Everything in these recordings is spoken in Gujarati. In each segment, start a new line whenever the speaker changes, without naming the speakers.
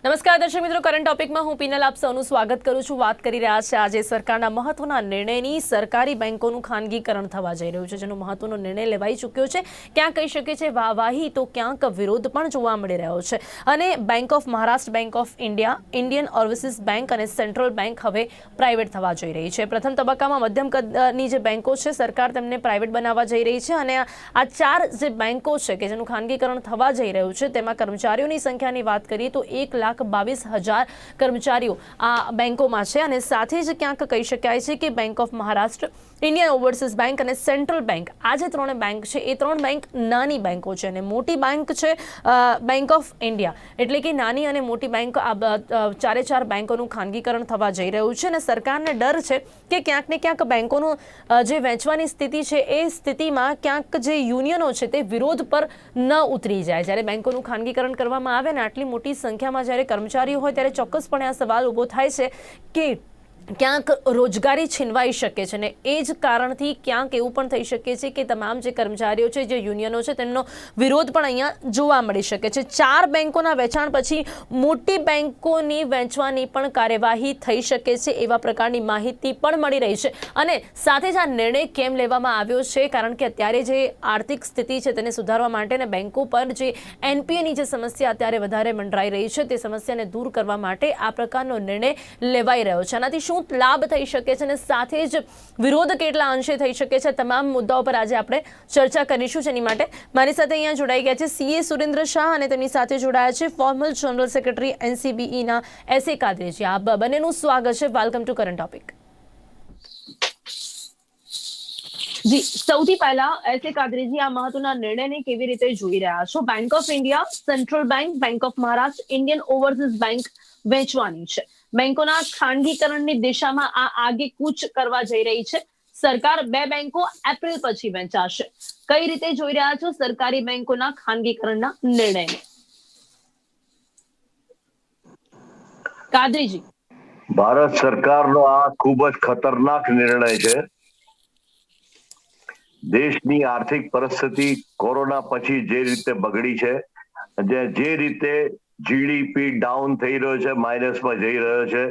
નમસ્કાર દર્શક મિત્રો, કરંટ ટોપિકમાં હું પીનલ આપ સૌનું સ્વાગત કરું છું। વાત કરી રહ્યા છે આજે સરકારના મહત્વના નિર્ણયની। સરકારી બેંકોનું ખાનગીકરણ થવા જઈ રહ્યું છે, જેનો મહત્વનો નિર્ણય લેવાઈ ચૂક્યો છે। ક્યાં કહી શકે છે વાહવાહી તો ક્યાંક વિરોધ પણ જોવા મળી રહ્યો છે। અને bank of Maharashtra, bank of India, Indian overseas bank અને સેન્ટ્રલ બેંક હવે પ્રાઇવેટ થવા જઈ રહી છે। પ્રથમ તબક્કામાં મધ્યમ કદની જે બેંકો છે, સરકાર તેમને પ્રાઇવેટ બનાવવા જઈ રહી છે। અને આ ચાર જે બેંકો છે કે જેનું ખાનગીકરણ થવા જઈ રહ્યું છે, તેમાં કર્મચારીઓની સંખ્યાની વાત કરીએ તો 1,22,000 કર્મચારીઓ આ બેંકોમાં છે। અને સાથે જ ક્યાંક કહી શકાય છે કે bank of Maharashtra, Indian overseas bank અને સેન્ટ્રલ બેંક, આ જે ત્રણ બેંક છે એ ત્રણ બેંક નાની બેંકો છે અને મોટી બેંક છે બેંક ઓફ ઇન્ડિયા। એટલે કે નાની અને મોટી બેંક, આ ચારે ચાર બેંકોનું ખાનગીકરણ થવા જઈ રહ્યું છે। અને સરકારને ડર છે કે ક્યાંક ને ક્યાંક બેંકોનું જે વેચવાની સ્થિતિ છે એ સ્થિતિમાં ક્યાંક જે યુનિયનો છે તે વિરોધ પર ન ઉતરી જાય। જ્યારે બેંકોનું ખાનગીકરણ કરવામાં આવે ને આટલી મોટી સંખ્યામાં જ્યારે કર્મચારીઓ હોય ત્યારે ચોક્કસપણે આ સવાલ ઊભો થાય છે કે ક્યાંક રોજગારી છીનવાઈ શકે છે। ને એ જ કારણથી ક્યાંક એવું પણ થઈ શકે છે કે તમામ જે કર્મચારીઓ છે, જે યુનિયનો છે, તેમનો વિરોધ પણ અહીંયા જોવા મળી શકે છે। ચાર બેંકોના વેચાણ પછી મોટી બેંકોની વેચવાની પણ કાર્યવાહી થઈ શકે છે, એવા પ્રકારની માહિતી પણ મળી રહી છે। અને સાથે જ આ નિર્ણય કેમ લેવામાં આવ્યો છે, કારણ કે અત્યારે જે આર્થિક સ્થિતિ છે તેને સુધારવા માટે અને બેંકો પર જે એનપીએની જે સમસ્યા અત્યારે વધારે મંડરાઈ રહી છે, તે સમસ્યાને દૂર કરવા માટે આ પ્રકારનો નિર્ણય લેવાઈ રહ્યો છે। આનાથી શું લાભ થઈ શકે છે અને સાથે જ વિરોધ કેટલા અંશે થઈ શકે છે, તમામ મુદ્દાઓ પર આજે આપણે ચર્ચા કરીશું। જેની માટે મારી સાથે અહીંયા જોડાઈ ગયા છે સીએ સુરેન્દ્ર શાહ અને તેમની સાથે જોડાયા છે ફોર્મલ જનરલ સેક્રેટરી એનસીબીઈના એસએ કાદરીજી। આ બંનેનું સ્વાગત છે। Welcome to current topic. જી, સૌથી પહેલા એસએ કાદરીજી, આ મહત્વના નિર્ણયને કેવી રીતે જોઈ રહ્યા છો? Bank of India, central bank, bank of Maharashtra, Indian overseas bank વેચવાની છે। બેંકોના ખાનગીકરણની દિશામાં આ આગે કૂચ કરવા જઈ રહી છે। સરકાર બે બેંકો એપ્રિલ પછી વેચાશે। કઈ રીતે જોઈ રહ્યા છો સરકારી બેંકોના ખાનગીકરણના નિર્ણયને? કાદરીજી,
ભારત સરકારનો આ ખૂબ જ ખતરનાક નિર્ણય છે। દેશની આર્થિક પરિસ્થિતિ કોરોના પછી જે રીતે બગડી છે, જે રીતે જીડીપી ડાઉન થઈ રહ્યો છે, માઇનસમાં જઈ રહ્યો છે,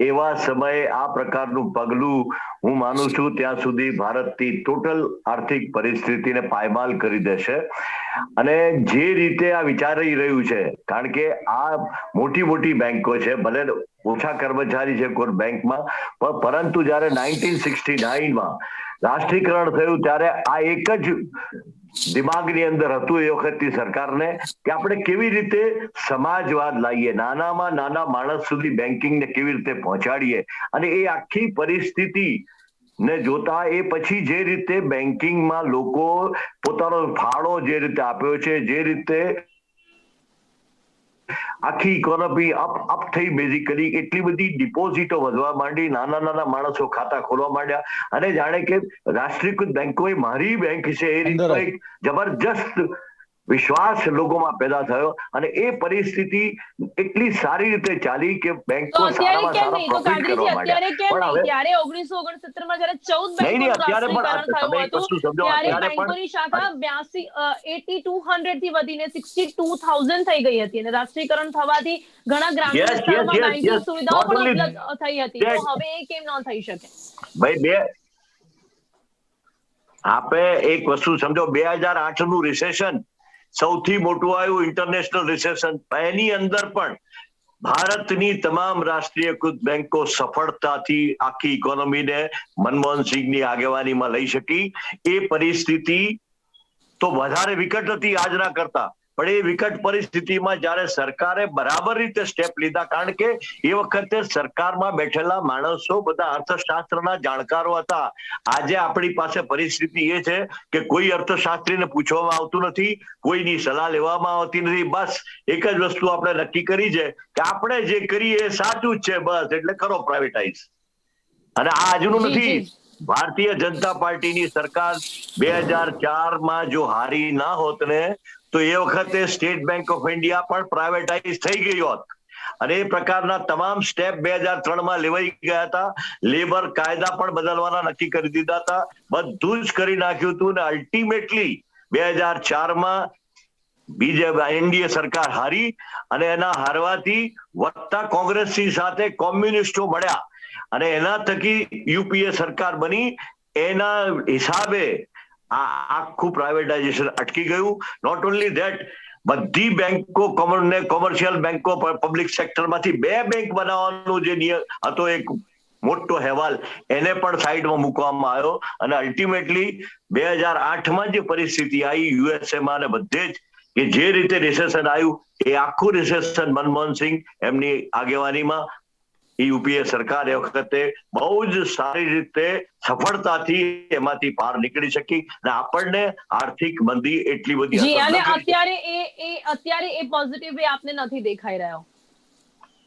એવા સમયે આ પ્રકારનું પગલું હું માનું છું ત્યાં સુધી ભારતની ટોટલ આર્થિક પરિસ્થિતિને પાયમાલ કરી દેશે। અને જે રીતે આ વિચારી રહ્યું છે, કારણ કે આ મોટી મોટી બેંકો છે, ભલે ઓછા કર્મચારી છે કોઈ બેંકમાં, પરંતુ જયારે 1969માં રાષ્ટ્રીયકરણ થયું ત્યારે આ એક જ દિમાગની અંદર હતું એ વખતની સરકારને કે આપણે કેવી રીતે સમાજવાદ લાવીએ, નાનામાં નાના માણસ સુધી બેન્કિંગને કેવી રીતે પહોંચાડીએ। અને એ આખી પરિસ્થિતિ ને જોતા એ પછી જે રીતે બેન્કિંગમાં લોકો પોતાનો ફાળો જે રીતે આપ્યો છે, જે રીતે આખી ઇકોનોમી અપ થઈ, બેઝિકલી એટલી બધી ડિપોઝિટો વધવા માંડી, નાના નાના માણસો ખાતા ખોલવા માંડ્યા અને જાણે કે રાષ્ટ્રીયકૃત બેંકો મારી બેંક છે એ રીતનો એક જબરજસ્ત વિશ્વાસ લોકોમાં પેદા થયો અને એ પરિસ્થિતિ એટલી સારી રીતે ચાલી કે બેંકો સારામાં સારા પ્રોફિટ કરવા માંડ્યા।
પણ હવે ત્યારે 1969માં જ્યારે 14 બેંકોનું રાષ્ટ્રીયકરણ થયું હતું ત્યારે બેંકોની શાખા 8200 થી વધીને 62000 થઈ ગઈ હતી અને રાષ્ટ્રીયકરણ થવાથી ઘણા ગ્રામીણ વિસ્તારોમાં બેન્કિંગ સુવિધાઓ પણ ઉપલબ્ધ થઈ હતી। તો હવે એ કેમ ન થઈ શકે?
ભાઈ, આપે એક વસ્તુ સમજો, 2008નું રિસેશન સૌથી મોટું આવ્યું, ઇન્ટરનેશનલ રિસેશન, એની અંદર પણ ભારતની તમામ રાષ્ટ્રીયકૃત બેંકો સફળતાથી આખી ઇકોનોમીને મનમોહનસિંહની આગેવાનીમાં લઈ શકી। એ પરિસ્થિતિ તો વધારે વિકટ હતી આજના કરતા, પણ એ વિકટ પરિસ્થિતિમાં જ્યારે સરકારે બરાબર રીતે સ્ટેપ લીધા, કારણ કે એ વખતે સરકારમાં બેઠેલા માણસો બધા અર્થશાસ્ત્રના જાણકારો હતા। આજે આપણી પાસે પરિસ્થિતિ એ છે કે કોઈ અર્થશાસ્ત્રીને પૂછવામાં આવતું નથી, કોઈની સલાહ લેવામાં આવતી નથી। બસ એક જ વસ્તુ આપણે નક્કી કરી છે કે આપણે જે કરીએ એ સાચું જ છે, બસ એટલે કરો પ્રાઇવેટાઇઝ। અને આ આજનું નથી, ભારતીય જનતા પાર્ટીની સરકાર 2004માં જો હારી ના હોત ને તો એ વખતે સ્ટેટ બેંક ઓફ ઇન્ડિયા પણ પ્રાઇવેટાઇઝ થઈ ગઈ હોત અને એ પ્રકારના તમામ સ્ટેપ 2003માં લેવાઈ ગયા હતા। લેબર કાયદા પણ બદલવાના નક્કી કરી દીધા હતા, બધું જ કરી નાખ્યું હતું ને અલ્ટિમેટલી 2004માં બીજે એનડીએ સરકાર હારી અને એના હારવાથી વધતા કોંગ્રેસની સાથે કોમ્યુનિસ્ટો મળ્યા અને એના થકી યુપીએ સરકાર બની. એના હિસાબે આ આખું પ્રાઇવેટાઇઝેશન અટકી ગયું. નોટ ઓનલી ધેટ, બધી બેંકો કોમર્શિયલ બેંકો પબ્લિક સેક્ટરમાંથી 2 બેંક બનાવવાનો જે નિયમ હતો, એક મોટો અહેવાલ, એને પણ સાઈડમાં મૂકવામાં આવ્યો અને અલ્ટિમેટલી 2008માં જે પરિસ્થિતિ આવી યુએસએમાં અને બધે જ, કે જે રીતે રિસેશન આવ્યું, એ આખું રિસેશન મનમોહનસિંહ એમની આગેવાનીમાં યુપીએ સરકાર એ વખતે બહુ જ સારી રીતે સફળતાથી એમાંથી બહાર નીકળી શકી અને આપણને આર્થિક મંદી એટલી બધી
જી, અને
અસર
અત્યારે એ પોઝિટિવ વે આપને નથી દેખાઈ રહ્યો.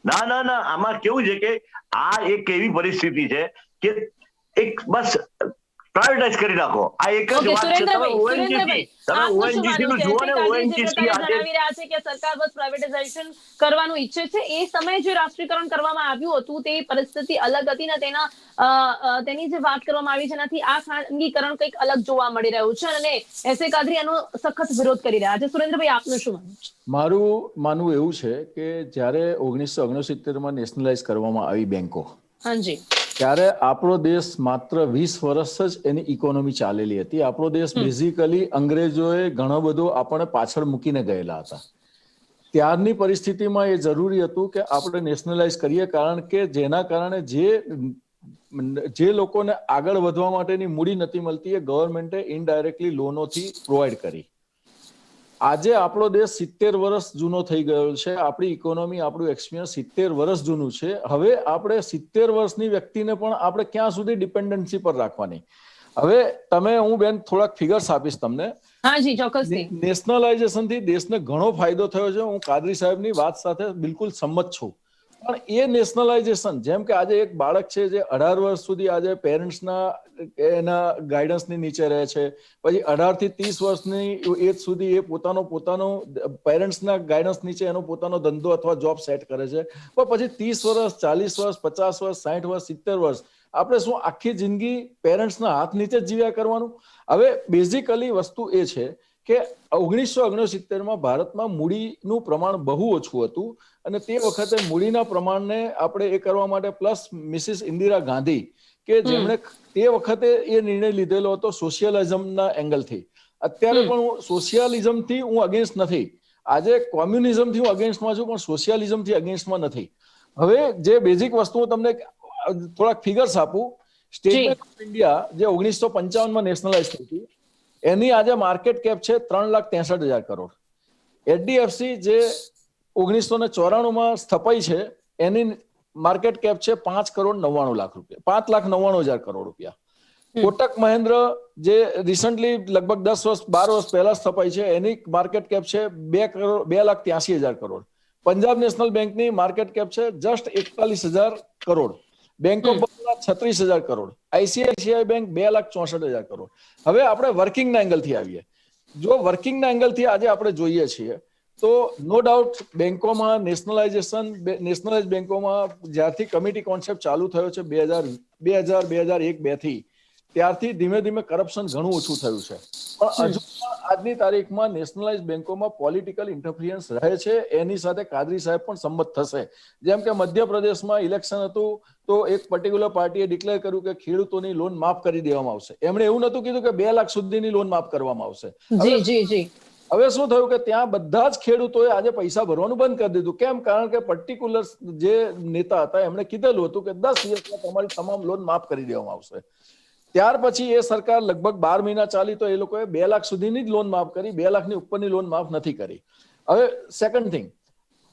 ના, આમાં કેવું છે કે આ એક એવી પરિસ્થિતિ છે કે એક બસ પ્રાઇવેટાઇઝ કરી નાખો. આ એક જ વાત છે. તમે ઓએનજીસી નું જુઓ ને, ઓએનજીસી આજે
જણાવી રહ્યા છે કે સરકાર બસ પ્રાઇવેટાઇઝેશન કરવાનું ઈચ્છે છે. એ સમયે જે રાષ્ટ્રીયકરણ કરવામાં આવ્યું હતું તે પરિસ્થિતિ અલગ હતી ને તેની જે વાત કરવામાં આવી છે એનાથી આ ખાનગીકરણ કંઈક અલગ જોવા મળી રહ્યું છે અને એસે કાદરી એનો સખત વિરોધ કરી રહ્યા છે. સુરેન્દ્રભાઈ, આપનું શું માનવું છે?
મારું માનવું એવું છે કે જ્યારે 1969માં નેશનલાઇઝ કરવામાં આવી બેંકો,
હાજી,
ત્યારે આપણો દેશ માત્ર 20 વર્ષ જ એની ઇકોનોમી ચાલેલી હતી. આપણો દેશ બેઝિકલી અંગ્રેજોએ ઘણો બધો આપણને પાછળ મૂકીને ગયેલા હતા. ત્યારની પરિસ્થિતિમાં એ જરૂરી હતું કે આપણે નેશનલાઇઝ કરીએ, કારણ કે જેના કારણે જે લોકોને આગળ વધવા માટેની મૂડી નથી મળતી એ ગવર્મેન્ટે ઇનડાયરેક્ટલી લોનોથી પ્રોવાઈડ કરી. આજે આપણો દેશ 70 વર્ષ જૂનો થઈ ગયો છે. આપણી ઇકોનોમી, આપણું એક્સપિરિયન્સ 70 વર્ષ જૂનું છે. હવે આપણે 70 વર્ષની વ્યક્તિને પણ આપણે ક્યાં સુધી ડિપેન્ડન્સી પર રાખવાની? હવે હું બેન થોડાક ફિગર્સ આપીશ તમને.
હાજી, ચોક્કસથી.
નેશનલાઇઝેશન થી દેશને ઘણો ફાયદો થયો છે. હું કાદરી સાહેબની વાત સાથે બિલકુલ સંમત છું. પણ એ નેશનલાઇઝેશન, જેમ કે આજે એક બાળક છે જે 18 વર્ષ સુધી આજે પેરેન્ટ્સના એના ગાઈડન્સની નીચે રહે છે, પછી 18 થી 30 વર્ષની એજ સુધી એ પોતાનો પેરેન્ટ્સના ગાઈડન્સ નીચે એનો પોતાનો ધંધો અથવા જોબ સેટ કરે છે. પણ પછી 30 વર્ષ, 40 વર્ષ, 50 વર્ષ, 60 વર્ષ, 70 વર્ષ આપણે શું આખી જિંદગી પેરેન્ટ્સના હાથ નીચે જ જીવ્યા કરવાનું? હવે બેઝિકલી વસ્તુ એ છે કે 1969માં ભારતમાં મૂડીનું પ્રમાણ બહુ ઓછું હતું અને તે વખતે મૂડીના પ્રમાણને આપણે એ કરવા માટે પ્લસ મિસિસ ઇન્દિરા ગાંધી, કે જેમણે તે વખતે એ નિર્ણય લીધેલો હતો સોશિયલિઝમના એંગલથી. અત્યારે પણ સોશિયલિઝમથી હું અગેન્સ્ટ નથી. આજે કોમ્યુનિઝમથી હું અગેન્સ્ટમાં છું, પણ સોશિયલિઝમથી અગેન્સ્ટમાં નથી. હવે જે બેઝિક વસ્તુ હું તમને થોડાક ફિગર્સ આપું. સ્ટેટ બેંક ઓફ ઇન્ડિયા જે 1955માં નેશનલાઇઝ થઈ હતી, એની આજે માર્કેટ કેપ છે 3,63,000 કરોડ. એચડીએફસી જે 1994માં સ્થપાઈ છે, એની માર્કેટ કેપ છે 5,99,00,000 રૂપિયા, 5,99,000 કરોડ રૂપિયા. કોટક મહેન્દ્ર જે રિસન્ટલી લગભગ 10 વર્ષ 12 વર્ષ પહેલા સ્થપાઈ છે, એની માર્કેટ કેપ છે 2,83,000 કરોડ. પંજાબ નેશનલ બેંકની માર્કેટ કેપ છે just 41,000 crore. Bank of Baroda 36,000 crore. ICICI bank 2,64,000 crore. હવે આપણે વર્કિંગના એંગલથી આવીએ. જો વર્કિંગના એંગલથી આજે આપણે જોઈએ છીએ તો નો ડાઉટ બેંકોમાં નેશનલાઇઝ બેંકોમાં જ્યારથી કમિટી કોન્સેપ્ટ ચાલુ થયો છે 2001-2 થી, ત્યારથી ધીમે ધીમે કરપ્શન ઘણું ઓછું થયું છે. પણ હજુ આજની તારીખમાં નેશનલાઇઝ બેંકોમાં પોલિટિકલ ઇન્ટરફિયરન્સ રહે છે. એની સાથે કાદરી સાહેબ પણ સંમત થશે. જેમ કે મધ્યપ્રદેશમાં ઇલેક્શન હતું તો એક પર્ટિક્યુલર પાર્ટીએ ડિક્લેર કર્યું કે ખેડૂતોની લોન માફ કરી દેવામાં આવશે. એમણે એવું નતું કીધું કે 2 લાખ સુધીની લોન માફ કરવામાં આવશે. હવે શું થયું કે ત્યાં બધા જ ખેડૂતોએ આજે પૈસા ભરવાનું બંધ કરી દીધું. કેમ? કારણ કે પર્ટિક્યુલર જે નેતા હતા એમણે કીધેલું હતું કે 10 દિવસમાં તમારી તમામ લોન માફ કરી દેવામાં આવશે. ત્યાર પછી એ સરકાર લગભગ 12 મહિના ચાલી તો એ લોકોએ 2 લાખ સુધીની જ લોન માફ કરી, 2 લાખની ઉપરની લોન માફ નથી કરી. હવે સેકન્ડ થિંગ,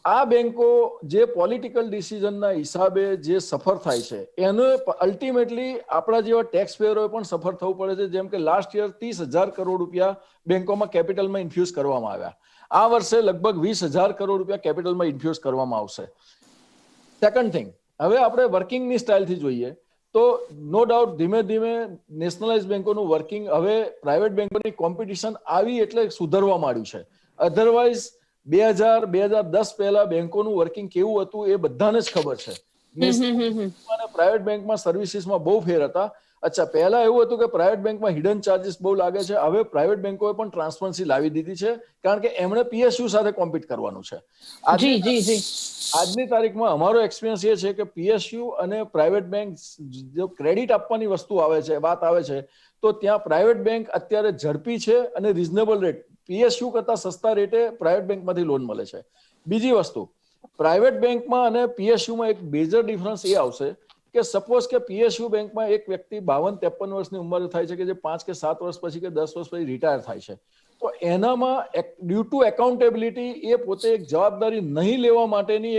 આ બેંકો જે પોલિટિકલ ડિસિઝનના હિસાબે જે સફર થાય છે એને અલ્ટિમેટલી આપણા જેવા ટેક્સ પેયરોએ પણ સફર થવું પડે છે. જેમ કે લાસ્ટ યર 30,000 કરોડ રૂપિયા બેંકોમાં કેપિટલમાં ઇન્ફ્યુઝ કરવામાં આવ્યા. આ વર્ષે લગભગ 20,000 કરોડ રૂપિયા કેપિટલમાં ઇન્ફ્યુઝ કરવામાં આવશે. સેકન્ડ થિંગ, હવે આપણે વર્કિંગની સ્ટાઇલથી જોઈએ તો નો ડાઉટ ધીમે ધીમે નેશનલાઇઝ બેંકોનું વર્કિંગ હવે પ્રાઇવેટ બેંકોની કોમ્પિટિશન આવી એટલે સુધરવા માંડ્યું છે. અધરવાઇઝ 2010 પહેલા બેંકોનું વર્કિંગ કેવું હતું એ બધાને જ ખબર છે. પ્રાઇવેટ બેંકમાં સર્વિસીસમાં બહુ ફેર હતા. અચ્છા, પહેલા એવું હતું કે પ્રાઇવેટ બેંકમાં હિડન ચાર્જીસ બહુ લાગે છે. હવે પ્રાઇવેટ બેંકોએ પણ ટ્રાન્સપરન્સી લાવી દીધી છે, કારણ કે એમણે પીએસયુ સાથે કોમ્પિટ કરવાનું છે. આજની તારીખમાં અમારો એક્સપિરિયન્સ એ છે કે પીએસયુ અને પ્રાઇવેટ બેંક જો ક્રેડિટ આપવાની વસ્તુ આવે છે, વાત આવે છે, તો ત્યાં પ્રાઇવેટ બેંક અત્યારે ઝડપી છે અને રિઝનેબલ રેટ, પીએસયુ કરતા સસ્તા રેટે પ્રાઇવેટ બેંકમાંથી લોન મળે છે. બીજી વસ્તુ, પ્રાઇવેટ બેંકમાં અને પીએસયુમાં એક મેજર ડિફરન્સ એ આવશે કે સપોઝ કે પીએસયુ બેંકમાં એક વ્યક્તિ 52-53 વર્ષની ઉંમર થાય છે કે જે 5 કે 7 વર્ષ પછી કે 10 વર્ષ પછી રિટાયર થાય છે, તો એનામાં ડ્યુ ટુ એકાઉન્ટેબિલિટી એ પોતે એક જવાબદારી નહીં લેવા માટેની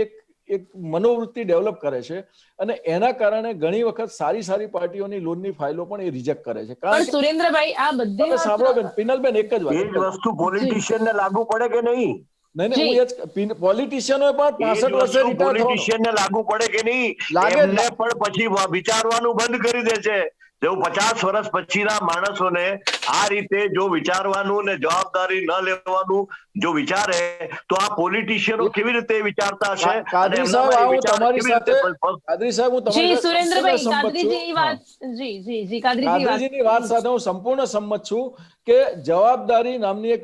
એક મનોવૃત્તિ ડેવલપ કરે છે, અને એના કારણે ઘણી વખત સારી પાર્ટીઓની લોનની ફાઇલો પણ એ રિજેક્ટ કરે છે. કારણ કે
સુરેન્દ્રભાઈ, આ બધી
સાંભળો બેન, પિનલબેન, એક જ
એ જ
વાત,
વસ્તુ પોલિટિશિયન ને લાગુ પડે કે નહીં?
નહીં, હું એ જ, પોલિટિશિયનોએ પણ 65 વર્ષે રિટાયર
પોલિટિશિયન ને લાગુ પડે કે નહીં?
લાગે
એમને પણ પછી વિચારવાનું બંધ કરી દે છે. જો 50 વર્ષ પછીના માણસોને આ રીતે જો વિચારવાનું ને જવાબદારી ન લેવાનું જો વિચારે, તો આ પોલિટિશિયનો કેવી રીતે વિચારતા હશે?
કાદરી સાહેબ, હું તમારી સાથે, કાદરી સાહેબ, હું તમારી સાથે
સુરેન્દ્રભાઈ,
કાદરીજીની વાત સાથે હું સંપૂર્ણ સંમત છું કે જવાબદારી નામની એક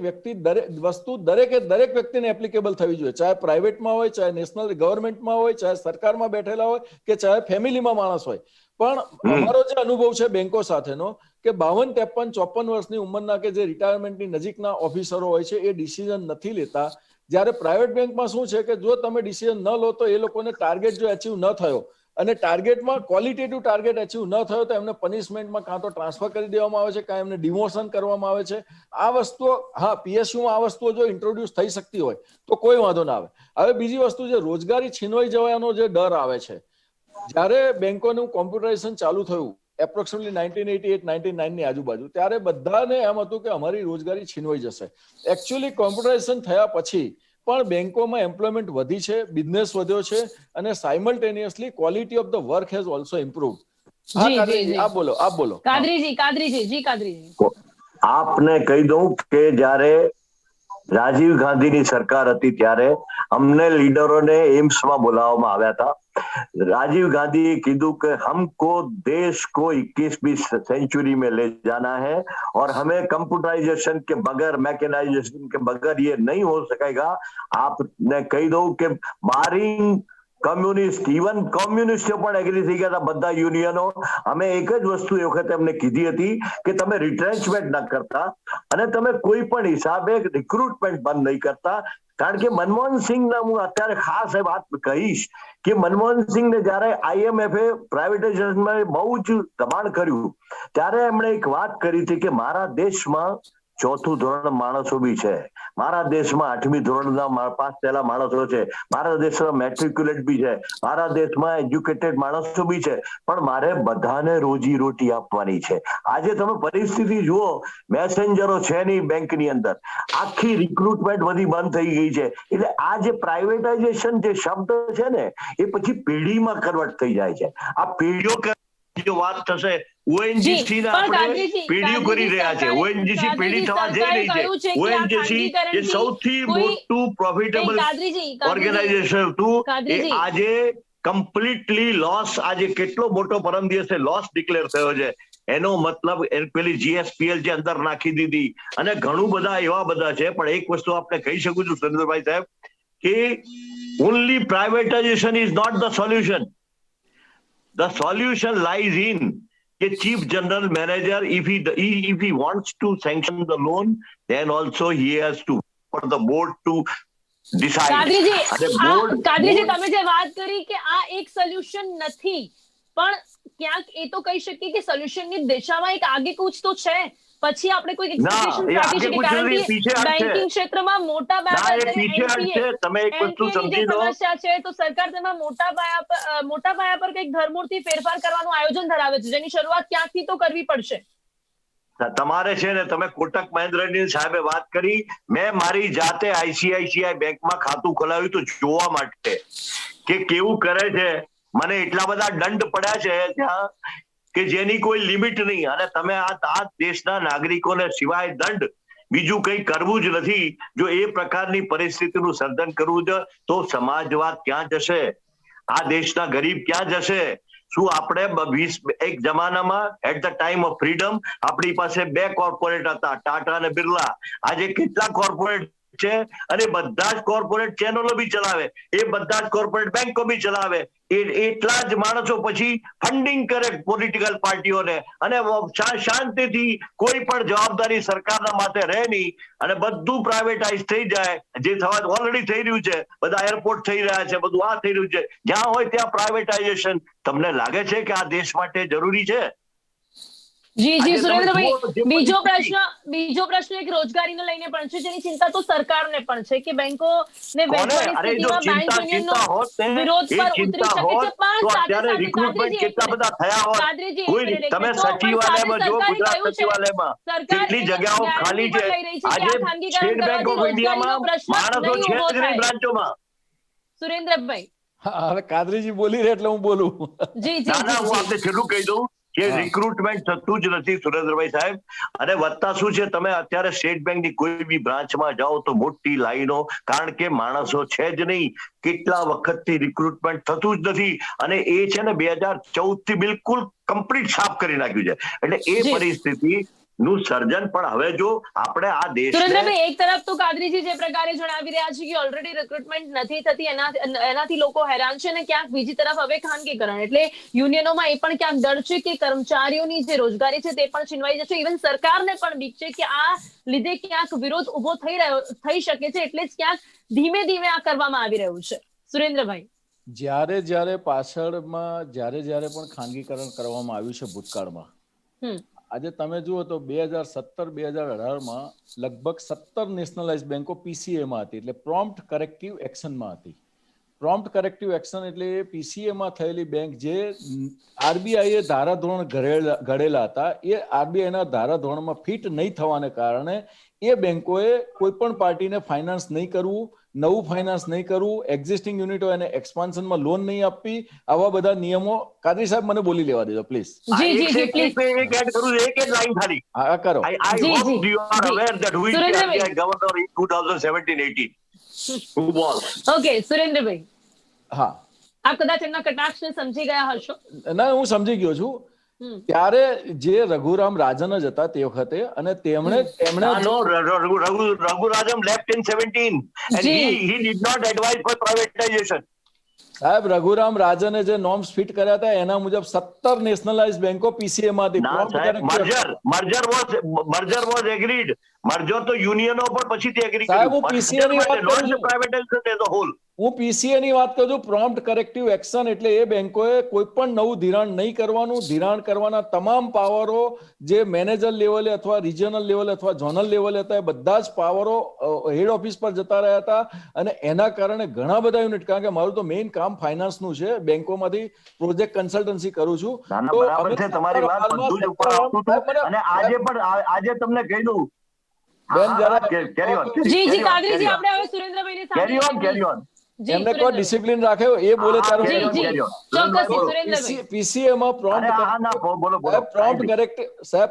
વસ્તુ દરેક વ્યક્તિને એપ્લિકેબલ થવી જોઈએ, ચાહે પ્રાઇવેટમાં હોય, ચાહે નેશનલ ગવર્મેન્ટમાં હોય, ચાહે સરકારમાં બેઠેલા હોય, કે ચાહે ફેમિલીમાં માણસ હોય. પણ અમારો જે અનુભવ છે બેંકો સાથેનો, કે 52, 53, 54 વર્ષની ઉંમરના કે જે રિટાયરમેન્ટની નજીકના ઓફિસરો હોય છે, એ ડિસિઝન નથી લેતા. જ્યારે પ્રાઇવેટ બેંકમાં શું છે કે જો તમે ડિસિઝન ન લો તો એ લોકોને ટાર્ગેટ જો એચીવ ન થયો, અને ટાર્ગેટમાં ક્વોલિટેટિવ ટાર્ગેટ એચીવ ન થયો, તો એમને પનિશમેન્ટમાં કાં તો ટ્રાન્સફર કરી દેવામાં આવે છે, કાં એમને ડિમોશન કરવામાં આવે છે. આ વસ્તુઓ, હા, પીએસયુમાં આ વસ્તુઓ જો ઇન્ટ્રોડ્યુસ થઈ શકતી હોય તો કોઈ વાંધો ના આવે. હવે બીજી વસ્તુ, જે રોજગારી છીનવાઈ જવાનો જે ડર આવે છે, જ્યારે બેંકોનું કોમ્પ્યુટરાઇઝેશન ચાલુ થયું એપ્રોક્સિમેટલી 1988-1999 ની આજુબાજુ, ત્યારે બધાને એમ હતું કે અમારી રોજગારી છીનવાઈ જશે. એકચ્યુઅલી કોમ્પ્યુટરાઇઝેશન થયા પછી પણ બેંકોમાં એમ્પ્લોયમેન્ટ વધી છે, બિઝનેસ વધ્યો છે, અને simultaneously quality of the work has also improved. હા, કાદરીજી, આપ બોલો.
કાદરીજી,
આપને કહી દઉં કે જ્યારે રાજીવ ગાંધીની સરકાર હતી ત્યારે અમને લીડરોને એમ્સમાં બોલાવવામાં આવ્યા હતા. राजीव गांधी कीधु कि हमको देश को 21वीं सेंचुरी में ले जाना है और हमें कंप्यूटराइजेशन के बगैर, मैकेनाइजेशन के बगैर ये नहीं हो सकेगा. आपने कही दो कि बारिंग कम्युनिस्ट, इवन कम्युनिस्ट પણ એગ્રી થઈ ગયા હતા, બધા યુનિયનો. અમે એક જ વસ્તુ એ વખતે અમને કીધી હતી કે તમે રિટ્રેન્ચમેન્ટ ન કરતા અને તમે કોઈ પણ હિસાબે રિક્રુટમેન્ટ બંધ નહીં કરતા. કારણ કે મનમોહન સિંહના હું અત્યારે ખાસ એ વાત કહીશ કે મનમોહન સિંહને જ્યારે આઈએમએફે પ્રાઇવેટાઇઝેશનમાં બહુ જ દબાણ કર્યું, ત્યારે એમણે એક વાત કરી હતી કે મારા દેશમાં 4થું ધોરણ માણસો બી છે, મારા દેશમાં 8મી ધોરણના પાસ થયેલા માણસો છે, મારા દેશમાં મેટ્રિક્યુલેટ બી છે, મારા દેશમાં એજ્યુકેટેડ માણસો બી છે, પણ મારે બધાને રોજી રોટી આપવાની છે. આજે તમે પરિસ્થિતિ જુઓ, મેસેન્જરો છે નહીં બેંકની અંદર, આખી રિક્રુટમેન્ટ બધી બંધ થઈ ગઈ છે. એટલે આ જે પ્રાઇવેટાઇઝેશન જે શબ્દ છે ને, એ પછી પેઢીમાં કન્વર્ટ થઈ જાય છે. આ પેઢીઓ જો વાત થશે, ઓએનજીસી ને આપણે પેઢીઓ કરી રહ્યા છે, ઓએનજીસી પેઢી થવા જઈ રહી છે. ઓએનજીસી જે સૌથી મોટું પ્રોફિટેબલ ઓર્ગેનાઇઝેશન હતું, એ આજે કમ્પ્લીટલી લોસ, આજે કેટલો મોટો પરમ દિવસે લોસ ડિક્લેર થયો છે. એનો મતલબ પેલી જીએસપીએલ જે અંદર નાખી દીધી, અને ઘણું બધા એવા બધા છે. પણ એક વસ્તુ આપણે કહી શકું છું સુરેન્દ્રભાઈ સાહેબ, કે only privatization is not the solution. The solution lies in the chief general manager, if he wants to sanction the loan, then also he has to for the board to decide.
કાદરીજી, તમે જે વાત કરી કે આ એક સોલ્યુશન નથી, પણ ક્યાંક એ તો કહી શકીએ કે સોલ્યુશનની દિશામાં એક આગેકૂચ તો છે. પછી આપણે કોઈ એક્સપેક્ટેશન રાખી શકીએ, કારણ કે બેન્કિંગ ક્ષેત્રમાં મોટા પાયા
તમે એક વસ્તુ સમજી લો,
સમસ્યા છે, તો સરકાર તેમાં મોટા પાયા પર કંઈક ધરમૂળથી ફેરફાર કરવાનું આયોજન ધરાવે છે, જેની શરૂઆત ક્યાંકથી તો કરવી પડશે.
તમારે છે ને, તમે કોટક મહિન્દ્રાની સાહેબે વાત કરી, મેં મારી જાતે આઈસીઆઈસીઆઈ બેંકમાં ખાતું ખોલાવ્યું તો જોવા માટે કે કેવું કરે છે. મને એટલા બધા દંડ પડ્યા છે ત્યાં કે જેની કોઈ લિમિટ નહીં, અને તમે આ દેશના નાગરિકોને સિવાય દંડ બીજું કંઈ કરવું જ નથી. જો એ પ્રકારની પરિસ્થિતિનું સર્જન કરવું છે, તો સમાજવાદ ક્યાં જશે? આ દેશના ગરીબ ક્યાં જશે? શું આપણે એક જમાનામાં at the time of freedom આપણી પાસે 2 કોર્પોરેટ હતા, ટાટા અને બિરલા. આજે કેટલા કોર્પોરેટ છે અને બધા જ કોર્પોરેટ ચેનલો બી ચલાવે, એ બધા જ કોર્પોરેટ બેંકો બી ચલાવે. એટલા જ માણસો પછી ફંડિંગ કરે પોલિટિકલ પાર્ટીઓને અને શાંતિથી કોઈ પણ જવાબદારી સરકારના માથે રહે નહીં અને બધું પ્રાઇવેટાઇઝ થઈ જાય, જે થવા ઓલરેડી થઈ રહ્યું છે. બધા એરપોર્ટ થઈ રહ્યા છે, બધું આ થઈ રહ્યું છે. જ્યાં હોય ત્યાં પ્રાઇવેટાઇઝેશન. તમને લાગે છે કે આ દેશ માટે જરૂરી છે?
જી જી
આજે તમે
સુરેન્દ્રભાઈ,
જુઓ જે
બીજો
પરિસ્થિતિ-
પ્રશ્ન એક રોજગારીને લઈને પણ છે, જેની ચિંતા તો સરકારને પણ છે કે બેંકોને વેચવાની
અરે જો
સ્થિતિમાં બેંક
ચિંતા
યુનિયનનો
હોત ને,
વિરોધ
એ
પર ઉતરી
ચિંતા
શકે છે.
હોત
પણ
તો
સાથે
અત્યારે
સાથે
રિક્રુટમેન્ટ
કાદરીજી, એક
કેટલા
મિનિટ,
બધા થયા હોત.
કાદરીજી, એક
કોઈ
મિનિટ,
તમે
તો પણ સાથે
સચિવાલયમાં જો,
સરકારે
ગુજરાત
કહ્યું છે,
સચિવાલયમાં
સરકાર
કેટલી
એ
જગ્યાઓ ખાલી
ગેરંટી
છે.
પણ લઈ રહી છે કે
આજે
આ ખાનગીકરણ
સ્ટેટ બેંક
કરવાથી
ઓફ
રોજગારીનો
ઇન્ડિયામાં
પ્રશ્ન
માણસો
નહીં
છે
ઊભો
જ નહીં
થાય.
બ્રાન્ચોમાં.
સુરેન્દ્રભાઈ,
હા, હવે કાદરીજી બોલી રહે એટલે હું બોલું.
જી જી
ના ના,
જી
હું
જી
આપને છેલ્લું કહી દઉં કે
હા.
રિક્રુટમેન્ટ થતું જ નથી સુરેન્દ્રભાઈ સાહેબ. અને વધતા શું છે, તમે અત્યારે સ્ટેટ બેંકની કોઈ બી બ્રાન્ચમાં જાઓ તો મોટી લાઈનો, કારણ કે માણસો છે જ નહીં. કેટલા વખતથી રિક્રુટમેન્ટ થતું જ નથી અને એ છે ને 2014 થી બિલકુલ કમ્પ્લીટ સાફ કરી નાખ્યું છે. એટલે એ
જી.
પરિસ્થિતિ નું સર્જન પણ હવે જો આપણે આ દેશને
સુરેન્દ્રભાઈ, એક તરફ તો કાદરીજી જે પ્રકારે જણાવી રહ્યા છે કે ઓલરેડી રિક્રુટમેન્ટ નથી થતી, એનાથી લોકો હેરાન છે, અને ક્યાંક બીજી તરફ હવે ખાનગીકરણ એટલે યુનિયનોમાં એ પણ ક્યાંક ડર છે કે કર્મચારીઓની જે રોજગારી છે તે પણ છીનવાઈ જશે. ઇવન સરકારને પણ બીક છે કે આ લીધે ક્યાંક વિરોધ ઉભો થઈ શકે છે, એટલે જ ક્યાંક ધીમે ધીમે આ કરવામાં આવી રહ્યું છે. સુરેન્દ્રભાઈ,
જ્યારે પાછળમાં જ્યારે પણ ખાનગીકરણ કરવામાં આવ્યું છે ભૂતકાળમાં, આજે તમે જુઓ તો 2017-2018માં લગભગ 17 નેશનલાઇઝ બેંકો પીસીએમાં હતી, એટલે પ્રોમ્પ્ટ કરેક્ટિવ એક્શનમાં હતી. પ્રોમ્પ્ટ કરેક્ટિવ એક્શન એટલે પીસીએમાં થયેલી બેંક જે આરબીઆઈએ ધારાધોરણ ઘડેલા હતા, એ આરબીઆઈના ધારાધોરણમાં ફિટ નહીં થવાને કારણે એ બેંકોએ કોઈ પણ પાર્ટીને ફાઇનાન્સ નહીં કરવું, નવું ફાઇનાન્સ નહીં કરવું, એક્ઝિસ્ટિંગ યુનિટો એને એક્સપાન્શનમાં લોન નહીં આપવી, આવા બધા નિયમો. કાદરી સાહેબ, મને બોલી લેવા દેજો પ્લીઝ.
જી જી જી પ્લીઝ.
એક એડ કરું છું, એક લાઈન ખાલી.
હા, કરો.
I
જી
hope
જી
you are
જી.
aware that who is the
Surendrabhai,
RBI governor in 2017-18? Who was?
Okay Surendrabhai,
હા,
આપ કદાચ એમના કટાક્ષને સમજી ગયા હશો.
ના, હું સમજી ગયો છું. ત્યારે જે રઘુરામ રાજન જ હતા તે વખતે, અને તેમણે
No, Raghurajan left in 17 and he did not advise for privatization.
સાહેબ, રઘુરામ રાજને જે નોર્મ્સ ફિટ કર્યા હતા એના મુજબ 17 નેશનલાઇઝ બેંકો પીસીએ માંથી
ના સાહેબ, મર્જર વોઝ એગ્રીડ. મર્જર તો યુનિયનો પણ પછીથી એગ્રી
સાહેબ, હું
કર્યું.
પીસીએ ની વાત કરું છું.
Privatization as a whole.
હું પીસીએ ની વાત કરું છું. પ્રોમ્પ્ટ કરેક્ટિવ એક્શન એટલે એ બેંકોએ કોઈ પણ નવું ધિરાણ નહીં કરવાનું, ધિરાણ કરવાના તમામ પાવરો જે મેનેજર લેવલે અથવા રિજનલ લેવલે અથવા ઝોનલ લેવલે હતા, એ બધા જ પાવરો હેડ ઓફિસ પર જતા રહ્યા હતા. અને એના કારણે ઘણા બધા યુનિટ, કારણ કે મારું તો મેઇન કામ ફાઇનાન્સનું છે, બેંકોમાંથી પ્રોજેક્ટ કન્સલ્ટન્સી કરું છું.
તો બરાબર છે તમારી વાત, બધું જ ઉપર આવતું હતું. અને આજે તમને કહી દઉં,
જી જી કાદરીજી, આપણે હવે સુરેન્દ્રભાઈને સાંભળીએ.
એમને કોઈ ડિસિપ્લિન રાખ્યો એ બોલે ત્યારે
ચોક્કસ
પીસીએમાં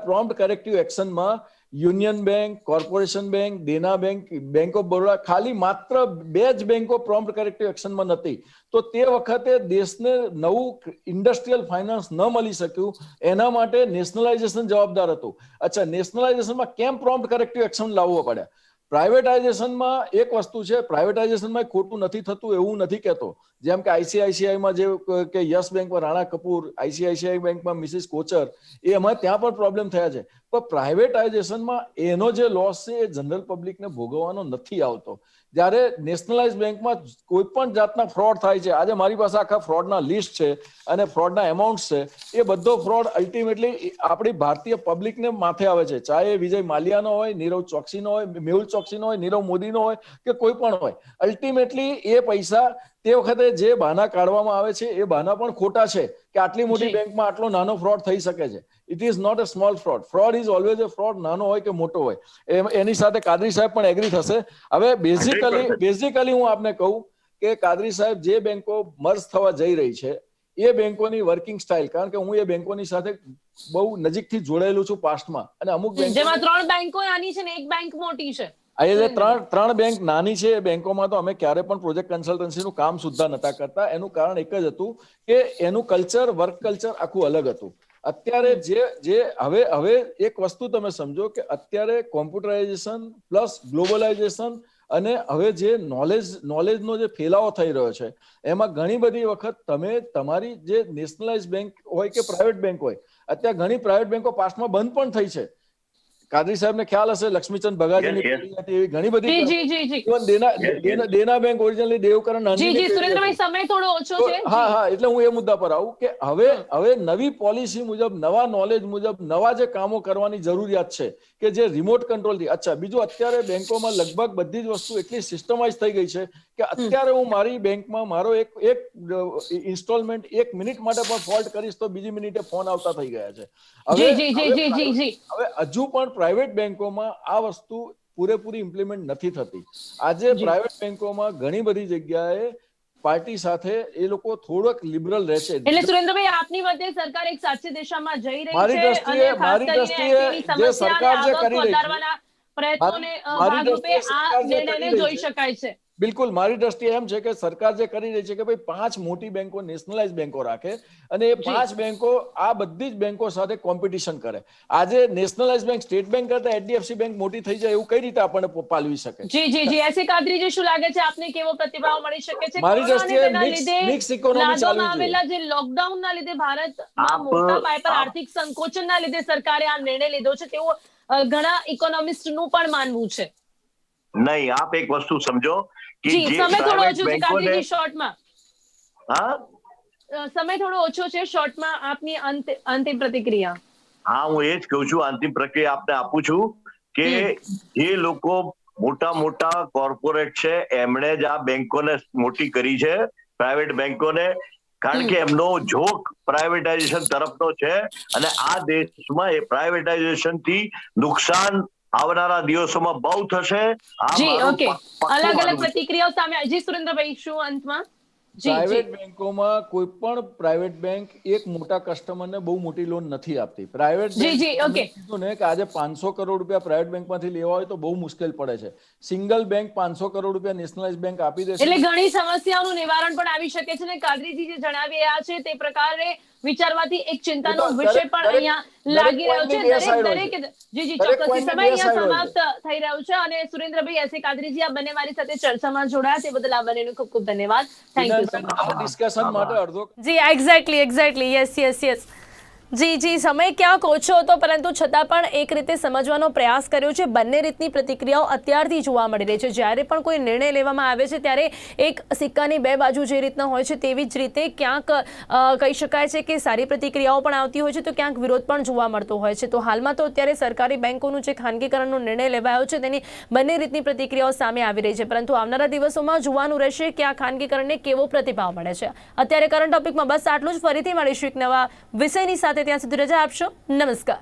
પ્રોમ્પ્ટ કરેક્ટિવ એક્શનમાં union bank, corporation bank, Dena bank, bank of Baroda, ખાલી માત્ર 2 જ બેંકો પ્રોમ્પ્ટ કરેક્ટિવ એક્શનમાં નથી. તો તે વખતે દેશને નવું ઇન્ડસ્ટ્રીયલ ફાઇનાન્સ ન મળી શક્યું, એના માટે નેશનલાઇઝેશન જવાબદાર હતું. અચ્છા, નેશનલાઇઝેશનમાં કેમ પ્રોમ્પ્ટ કરેક્ટિવ એક્શન લાવવો પડ્યા? પ્રાઇવેટાઇઝેશનમાં એક વસ્તુ છે, પ્રાઇવેટાઇઝેશનમાં ખોટું નથી થતું એવું નથી કહેતો. જેમ કે આઈસીઆઈસીઆઈમાં જે કે યસ બેંકમાં રાણા કપૂર, આઈસીઆઈસીઆઈ બેંકમાં મિસિસ કોચર, એમાં ત્યાં પણ પ્રોબ્લેમ થયા છે. પણ પ્રાઇવેટાઇઝેશનમાં એનો જે લોસ છે એ જનરલ પબ્લિકને ભોગવવાનો નથી આવતો. જ્યારે નેશનલાઇઝ બેંકમાં કોઈ પણ જાતના ફ્રોડ થાય છે, આજે મારી પાસે આખા ફ્રોડના લિસ્ટ છે અને ફ્રોડના એમાઉન્ટ છે, એ બધો ફ્રોડ અલ્ટિમેટલી આપણી ભારતીય પબ્લિકને માથે આવે છે. ચાહે વિજય માલ્યાનો હોય, નીરવ ચોકસીનો હોય, મેહુલ ચોકસીનો હોય, નીરવ મોદીનો હોય કે કોઈ પણ હોય, અલ્ટિમેટલી એ પૈસા તે વખતે જે બહાના કાઢવામાં આવે છે એ બહાના પણ ખોટા છે કે આટલી મોટી બેંકમાં આટલો નાનો ફ્રોડ થઈ શકે છે. It is not a small fraud. Fraud is always a fraud, નાનો હોય કે મોટો હોય. એની સાથે કાદરી સાહેબ પણ એગ્રી થશે. હવે બેઝિકલી હું આપને કહું કે કાદરી સાહેબ, જે બેંકો મર્જ થવા જઈ રહી છે એ બેંકોની વર્કિંગ સ્ટાઇલ, કારણ કે હું એ બેંકોની સાથે બહુ નજીકથી જોડાયેલું છું પાસ્ટમાં, અને અમુક બેંકો
જેમાં 3 બેંકો આની છે ને એક બેંક મોટી છે.
એટલે ત્રણ બેંક નાની છે. એ બેંકોમાં તો અમે ક્યારે પણ પ્રોજેક્ટ કન્સલ્ટન્સીનું કામ સુદ્ધા નતા કરતા. એનું કારણ એક જ હતું કે એનું કલ્ચર, વર્ક કલ્ચર આખું અલગ હતું. અત્યારે જે હવે એક વસ્તુ તમે સમજો કે અત્યારે કોમ્પ્યુટરાઇઝેશન પ્લસ ગ્લોબલાઇઝેશન અને હવે જે નોલેજનો જે ફેલાવો થઈ રહ્યો છે, એમાં ઘણી બધી વખત તમે તમારી જે નેશનલાઇઝ બેંક હોય કે પ્રાઇવેટ બેંક હોય, અત્યારે ઘણી પ્રાઇવેટ બેંકો પાસ્ટમાં બંધ પણ થઈ છે. કાદરી સાહેબને ખ્યાલ હશે, લક્ષ્મીચંદ બગાજીની પેઢી હતી, એવી ઘણી બધી ઇવન દેના બેંક ઓરિજિનલી દેવકરણ
જી સુરેન્દ્રભાઈ, સમય થોડો ઓછો છે.
હા, એટલે હું એ મુદ્દા પર આવું કે હવે નવી પોલિસી મુજબ, નવા નોલેજ મુજબ નવા જે કામો કરવાની જરૂરિયાત છે કે જે રિમોટ કંટ્રોલથી. અચ્છા, બીજું અત્યારે બેંકોમાં લગભગ બધી જ વસ્તુ એટલી સિસ્ટમાઇઝ થઈ ગઈ છે કે અત્યારે હું મારી બેંકમાં મારો એક ઇન્સ્ટોલમેન્ટ 1 મિનિટ માટે પણ ફોલ્ટ કરીશ તો બીજી મિનિટે ફોન આવતા થઈ ગયા છે. હવે હજુ પણ પ્રાઇવેટ બેંકોમાં આ વસ્તુ પૂરેપૂરી ઇમ્પ્લિમેન્ટ નથી થતી. આજે પ્રાઇવેટ બેંકોમાં ઘણી બધી જગ્યાએ પાર્ટી સાથે એ લોકો થોડોક લિબરલ રહે છે.
એટલે સુરેન્દ્રભાઈ, આપની મતે સરકાર એક સાચી દિશામાં જઈ રહી
મારી
છે
દ્રષ્ટિએ
અને ખાસ કરીને
જે સરકાર જે કરી રહી છે,
વધારવાના પ્રયત્નોને ભાગરૂપે આ નિર્ણયને જોઈ શકાય છે.
બિલકુલ, મારી દ્રષ્ટિએ એમ છે કે સરકાર જે કરી રહી છે કે ભાઈ 5 મોટી બેંકો, નેશનલાઇઝ બેંકો રાખે અને એ 5 બેંકો આ બધી જ બેંકો સાથે કોમ્પિટિશન કરે. આજે નેશનલાઇઝ બેંક સ્ટેટ બેંક કરતા HDFC બેંક મોટી થઈ જાય એવું કઈ રીતે આપણને પાલવી શકે?
જી એસી કાદરીજી, શું લાગે છે આપને, કેવો પ્રતિભાવ મળી શકે છે?
મારી દ્રષ્ટિએ મિક્સ ઇકોનોમી ચાલવી જોઈએ.
આવેલા જે લોકડાઉનના લીધે ભારતમાં મોટા પાયે પર આર્થિક સંકોચનના લીધે સરકારે આ નિર્ણય લીધો છે તેવું ઘણા ઇકોનોમિસ્ટનું પણ માનવું છે.
નહીં, આપ એક વસ્તુ સમજો કે
જી,
જે
સમય થોડો
પ્રાઇવેટ
ઓછો છે
બેંકોને,
કાદરીજી, શોર્ટમાં.
હા,
સમય થોડો ઓછો છે, શોર્ટમાં આપની અંતિમ પ્રતિક્રિયા.
હા, હું એ જ કહું છું, અંતિમ પ્રક્રિયા આપને આપું છું કે જે લોકો મોટા કોર્પોરેટ છે એમણે જ આ બેંકોને મોટી કરી છે, પ્રાઇવેટ બેંકોને, કારણ કે એમનો ઝોક પ્રાઇવેટાઇઝેશન તરફનો છે અને આ દેશમાં એ પ્રાઇવેટાઇઝેશન થી નુકસાન આવનારા દિવસોમાં બહુ થશે.
જી, ઓકે, અલગ અલગ પ્રતિક્રિયાઓ સામે. જી સુરેન્દ્રભાઈ, શું અંતમાં?
પ્રાઇવેટ બેંકોમાં કોઈ પણ પ્રાઇવેટ બેંક એક મોટા કસ્ટમરને બહુ મોટી લોન નથી આપતી. પ્રાઇવેટ કીધું ને કે આજે 500 કરોડ રૂપિયા પ્રાઇવેટ બેંકમાંથી લેવા હોય તો બહુ મુશ્કેલ પડે છે. સિંગલ બેંક 500 કરોડ રૂપિયા નેશનલાઇઝ બેંક આપી દેશે.
એટલે ઘણી સમસ્યાઓનું નિવારણ પણ આવી શકે છે ને કાદરીજી જે જણાવી રહ્યા છે તે પ્રકારે વિચારવાથી એક ચિંતાનો વિષય પણ અહીંયા લાગી રહ્યો છે. દરેક જી ચોક્કસ, સમય અહીંયા સમાપ્ત થઈ રહ્યો છે. અને સુરેન્દ્રભાઈ, એસે કાદરીજી, આ બંને મારી સાથે ચર્ચામાં જોડાયા તે બદલ આ બંનેનો ખૂબ ખૂબ ધન્યવાદ. Thank you so much.
Discussion માટે અડધો.
જી, એક્ઝેક્ટલી, યસ. જી, સમય ક્યાંક ઓછો હતો પરંતુ છતાં પણ એક રીતે સમજવાનો પ્રયાસ કર્યો છે. બંને રીતની પ્રતિક્રિયાઓ અત્યારથી જોવા મળી રહી છે. જ્યારે પણ કોઈ નિર્ણય લેવામાં આવે છે ત્યારે એક સિક્કાની બે બાજુ જે રીતના હોય છે તેવી જ રીતે ક્યાંક કહી શકાય છે કે સારી પ્રતિક્રિયાઓ પણ આવતી હોય છે તો ક્યાંક વિરોધ પણ જોવા મળતો હોય છે. તો હાલમાં તો અત્યારે સરકારી બેંકોનું જે ખાનગીકરણનો નિર્ણય લેવાયો છે તેની બંને રીતની પ્રતિક્રિયાઓ સામે આવી રહી છે, પરંતુ આવનારા દિવસોમાં જોવાનું રહેશે કે આ ખાનગીકરણને કેવો પ્રતિભાવ મળે છે. અત્યારે કરંટ ટોપિકમાં બસ આટલું જ. ફરીથી મળીશું એક નવા વિષયની સાથે. ત્યાં સુધી રજા આપશો. નમસ્કાર.